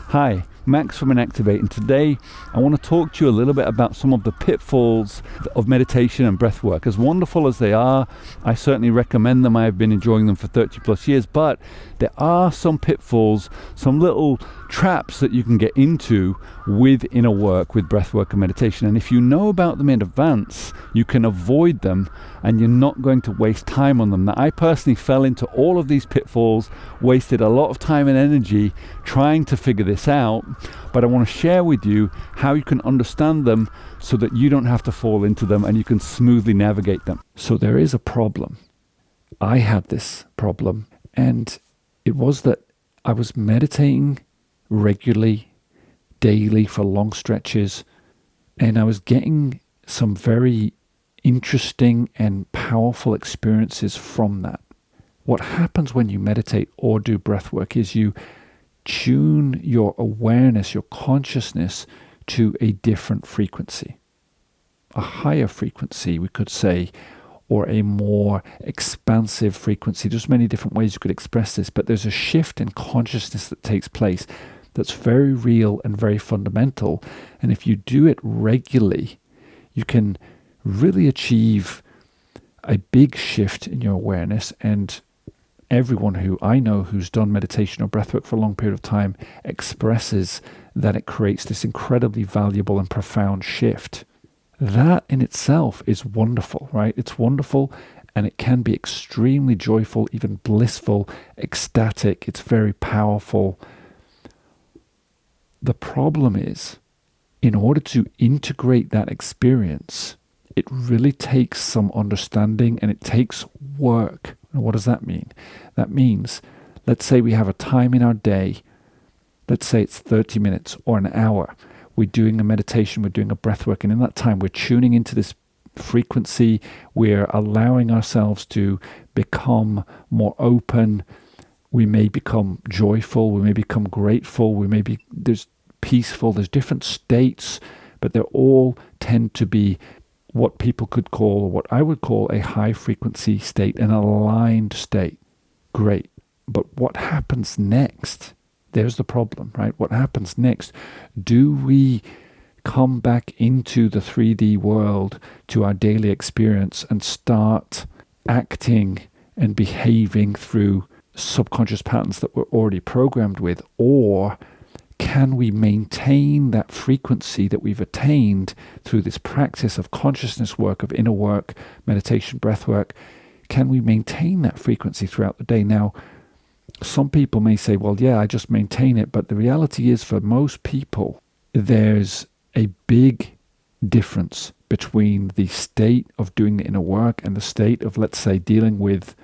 Hi, Max from Enactivate, and today I want to talk to you a little bit about some of the pitfalls of meditation and breathwork. As wonderful as they are, I certainly recommend them. I've been enjoying them for 30 plus years, but there are some pitfalls, some little traps that you can get into with inner work, with breathwork and meditation. And if you know about them in advance, you can avoid them and you're not going to waste time on them. Now, I personally fell into all of these pitfalls, wasted a lot of time and energy trying to figure this out, but I want to share with you how you can understand them so that you don't have to fall into them and you can smoothly navigate them. So there is a problem. I had this problem, and it was that I was meditating regularly, daily for long stretches, and I was getting some very interesting and powerful experiences from that. What happens when you meditate or do breath work is you tune your awareness, your consciousness to a different frequency, a higher frequency, we could say, or a more expansive frequency. There's many different ways you could express this, but there's a shift in consciousness that takes place that's very real and very fundamental. And if you do it regularly, you can really achieve a big shift in your awareness. And everyone who I know who's done meditation or breathwork for a long period of time expresses that it creates this incredibly valuable and profound shift. That in itself is wonderful, right? It's wonderful, and it can be extremely joyful, even blissful, ecstatic. It's very powerful. The problem is, in order to integrate that experience, it really takes some understanding and it takes work. And what does that mean? That means, let's say we have a time in our day, let's say it's 30 minutes or an hour. We're doing a meditation, we're doing a breath work, and in that time we're tuning into this frequency, we're allowing ourselves to become more open, we may become joyful, we may become grateful, there's peaceful, there's different states, but they all tend to be what people could call, or what I would call, a high frequency state, an aligned state. Great. But what happens next? There's the problem, right? What happens next? Do we come back into the 3D world, to our daily experience, and start acting and behaving through subconscious patterns that we're already programmed with? Or can we maintain that frequency that we've attained through this practice of consciousness work, of inner work, meditation, breath work? Can we maintain that frequency throughout the day? Now, some people may say, well, yeah, I just maintain it. But the reality is, for most people, there's a big difference between the state of doing the inner work and the state of, let's say, dealing with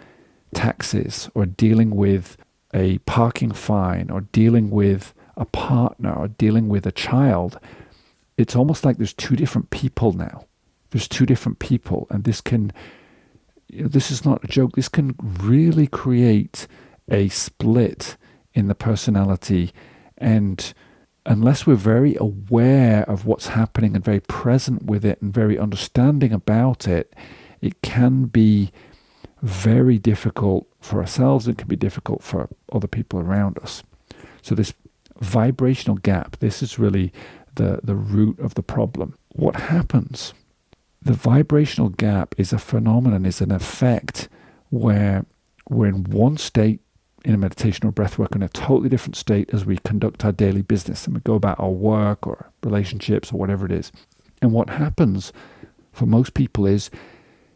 taxes, or dealing with a parking fine, or dealing with a partner, or dealing with a child. It's almost like there's two different people now. There's two different people, and this is not a joke. This can really create a split in the personality, and unless we're very aware of what's happening and very present with it and very understanding about it, it can be very difficult for ourselves. It can be difficult for other people around us. So this vibrational gap, this is really the root of the problem. What happens? The vibrational gap is a phenomenon, is an effect where we're in one state in a meditation or breath work, in a totally different state as we conduct our daily business and we go about our work or relationships or whatever it is. And what happens for most people is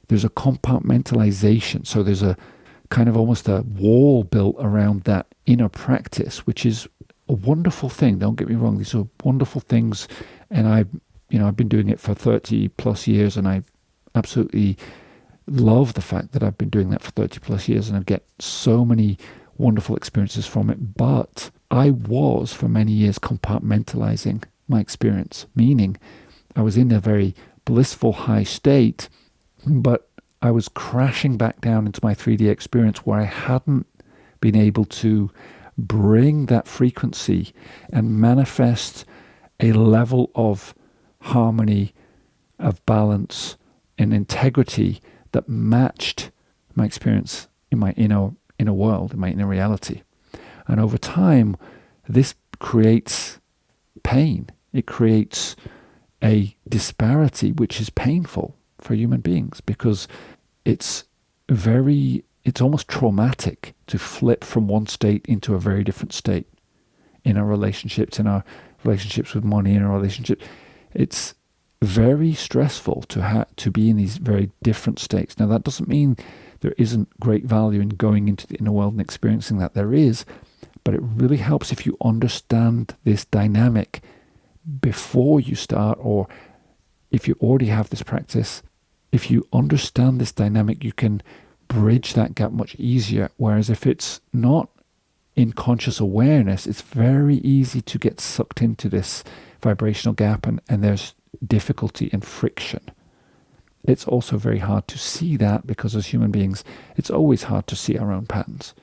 there's a compartmentalization. So there's a kind of almost a wall built around that inner practice, which is a wonderful thing. Don't get me wrong. These are wonderful things. And I've been doing it for 30 plus years, and I absolutely love the fact that I've been doing that for 30 plus years, and I get so many wonderful experiences from it. But I was for many years compartmentalizing my experience, meaning I was in a very blissful high state, but I was crashing back down into my 3D experience where I hadn't been able to bring that frequency and manifest a level of harmony, of balance and integrity that matched my experience in my inner world, in my inner reality. And over time, this creates pain. It creates a disparity which is painful for human beings, because it's almost traumatic to flip from one state into a very different state in our relationships, with money, in our relationship. It's very stressful to be in these very different states. Now, that doesn't mean there isn't great value in going into the inner world and experiencing that. There is, but it really helps if you understand this dynamic before you start, or if you already have this practice. If you understand this dynamic, you can bridge that gap much easier. Whereas if it's not in conscious awareness, it's very easy to get sucked into this vibrational gap, and there's difficulty and friction. It's also very hard to see that, because as human beings, it's always hard to see our own patterns.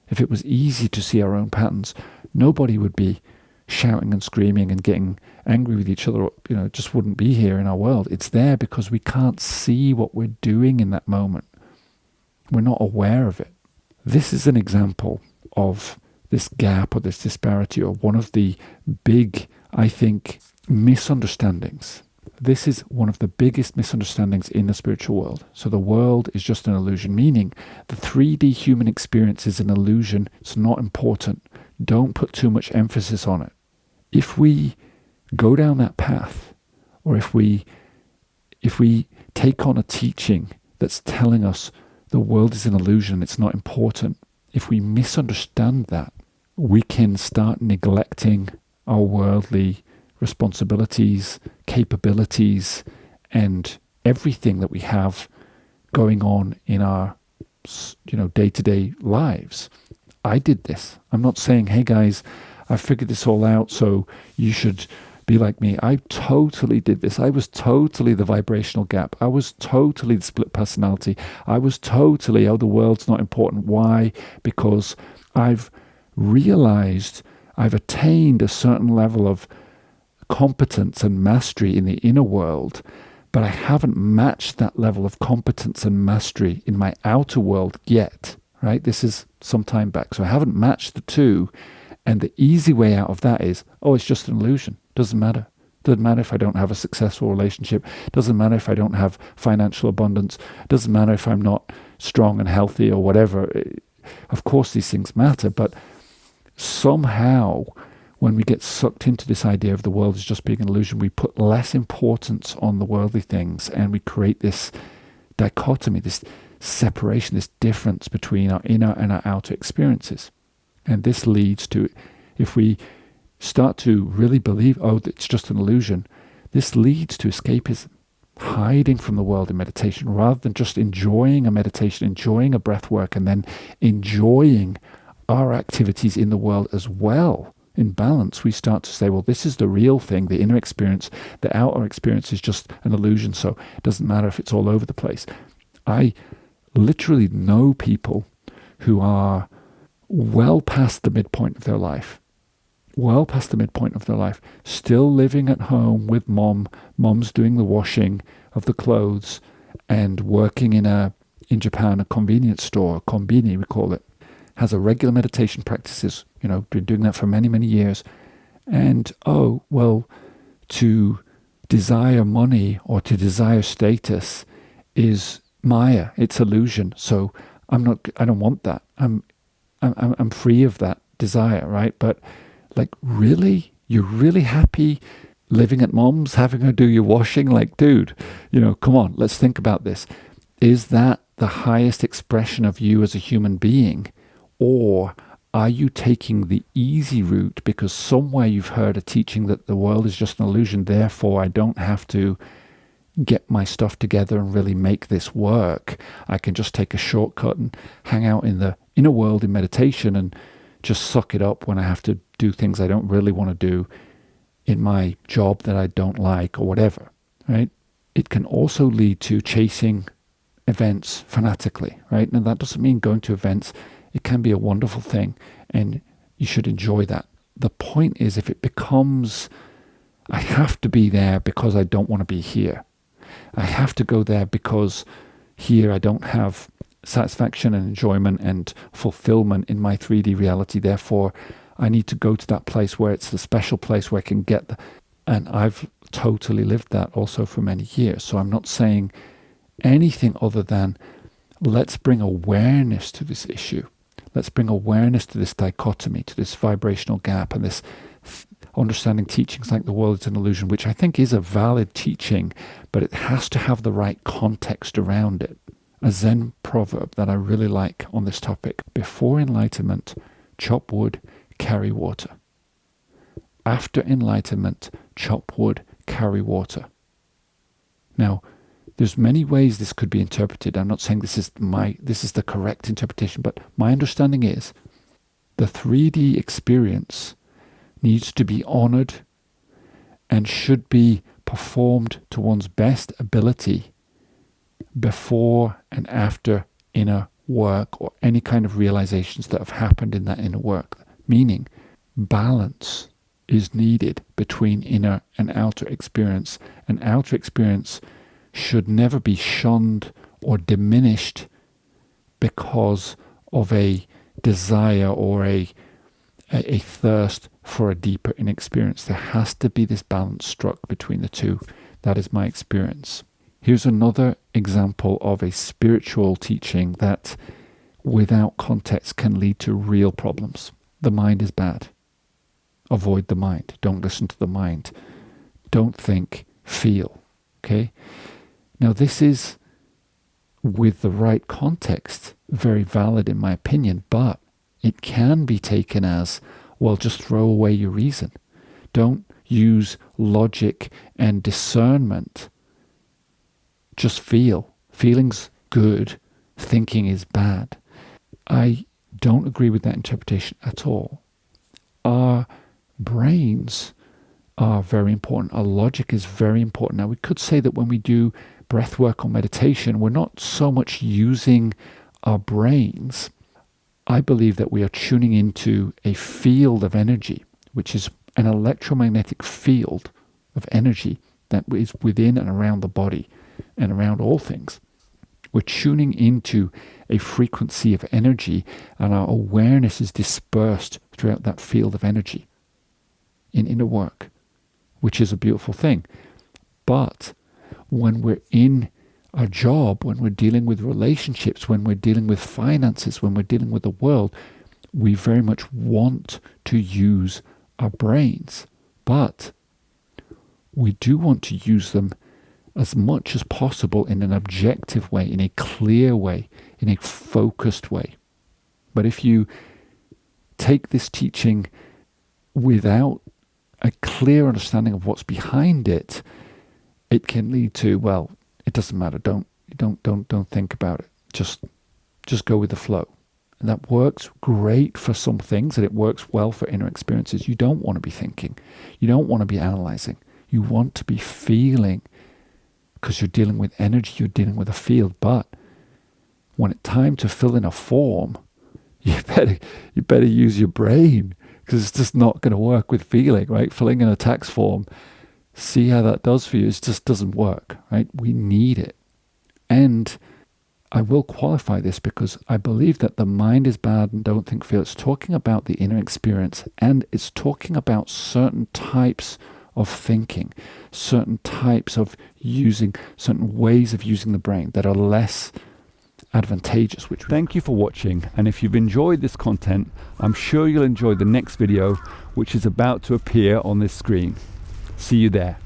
If it was easy to see our own patterns, nobody would be shouting and screaming and getting angry with each other. It just wouldn't be here in our world. It's there because we can't see what we're doing in that moment. We're not aware of it. This is an example of this gap or this disparity, or one of the big, I think, misunderstandings. This is one of the biggest misunderstandings in the spiritual world. So the world is just an illusion, meaning the 3D human experience is an illusion. It's not important. Don't put too much emphasis on it. If we go down that path, or if we take on a teaching that's telling us the world is an illusion, it's not important, if we misunderstand that, we can start neglecting our worldly responsibilities, capabilities, and everything that we have going on in our day-to-day lives. I did this. I'm not saying, hey guys, I figured this all out, so you should be like me. I totally did this. I was totally the vibrational gap. I was totally the split personality. I was totally, the world's not important. Why? Because I've realized I've attained a certain level of competence and mastery in the inner world, but I haven't matched that level of competence and mastery in my outer world yet, right? This is some time back. So I haven't matched the two. And the easy way out of that is, it's just an illusion. Doesn't matter. Doesn't matter if I don't have a successful relationship. Doesn't matter if I don't have financial abundance. Doesn't matter if I'm not strong and healthy or whatever. Of course, these things matter, but somehow when we get sucked into this idea of the world as just being an illusion, we put less importance on the worldly things, and we create this dichotomy, this separation, this difference between our inner and our outer experiences. And this leads to, if we start to really believe, it's just an illusion, this leads to escapism, hiding from the world in meditation, rather than just enjoying a meditation, enjoying a breath work, and then enjoying our activities in the world as well. In balance, we start to say, well, this is the real thing, the inner experience. The outer experience is just an illusion, so it doesn't matter if it's all over the place. I literally know people who are well past the midpoint of their life, still living at home with mom's doing the washing of the clothes, and working in Japan, a convenience store, konbini we call it, has a regular meditation practices, been doing that for many, many years. And, to desire money or to desire status is Maya, it's illusion. So I don't want that. I'm free of that desire, right? But really, you're really happy living at mom's, having her do your washing? Dude, come on, let's think about this. Is that the highest expression of you as a human being? Or are you taking the easy route because somewhere you've heard a teaching that the world is just an illusion, therefore I don't have to get my stuff together and really make this work. I can just take a shortcut and hang out in the inner world in meditation and just suck it up when I have to do things I don't really want to do in my job that I don't like or whatever, right? It can also lead to chasing events fanatically, right? Now that doesn't mean going to events. It can be a wonderful thing and you should enjoy that. The point is, if it becomes, I have to be there because I don't want to be here. I have to go there because here I don't have satisfaction and enjoyment and fulfillment in my 3D reality. Therefore, I need to go to that place where it's the special place where I can get and I've totally lived that also for many years. So I'm not saying anything other than let's bring awareness to this issue. Let's bring awareness to this dichotomy, to this vibrational gap, and this understanding teachings like the world is an illusion, which I think is a valid teaching, but it has to have the right context around it. A Zen proverb that I really like on this topic: before enlightenment, chop wood, carry water. After enlightenment, chop wood, carry water. Now, there's many ways this could be interpreted. I'm not saying this is the correct interpretation, but my understanding is the 3D experience needs to be honored and should be performed to one's best ability before and after inner work or any kind of realizations that have happened in that inner work. Meaning, balance is needed between inner and outer experience. And outer experience should never be shunned or diminished because of a desire or a thirst for a deeper inner experience. There has to be this balance struck between the two. That is my experience. Here's another example of a spiritual teaching that without context can lead to real problems. The mind is bad. Avoid the mind. Don't listen to the mind. Don't think, feel. Okay? Now this is, with the right context, very valid in my opinion, but it can be taken as, well, just throw away your reason. Don't use logic and discernment. Just feel. Feeling's good. Thinking is bad. I don't agree with that interpretation at all. Our brains are very important. Our logic is very important. Now, we could say that when we do breathwork or meditation, we're not so much using our brains. I believe that we are tuning into a field of energy, which is an electromagnetic field of energy that is within and around the body and around all things. We're tuning into a frequency of energy, and our awareness is dispersed throughout that field of energy in inner work, which is a beautiful thing. But when we're in a job, when we're dealing with relationships, when we're dealing with finances, when we're dealing with the world, we very much want to use our brains. But we do want to use them as much as possible in an objective way, in a clear way, in a focused way. But if you take this teaching without a clear understanding of what's behind it, it can lead to, well, it doesn't matter. Don't think about it. Just go with the flow. And that works great for some things, and it works well for inner experiences. You don't want to be thinking. You don't want to be analyzing. You want to be feeling, because you're dealing with energy, you're dealing with a field. But when it's time to fill in a form, you better use your brain, because it's just not going to work with feeling, right? Filling in a tax form, see how that does for you. It just doesn't work, right? We need it. And I will qualify this because I believe that the mind is bad and don't think, feel. It's talking about the inner experience, and it's talking about certain types of thinking, certain types of using, certain ways of using the brain that are less advantageous. Thank you for watching, and if you've enjoyed this content, I'm sure you'll enjoy the next video, which is about to appear on this screen. See you there.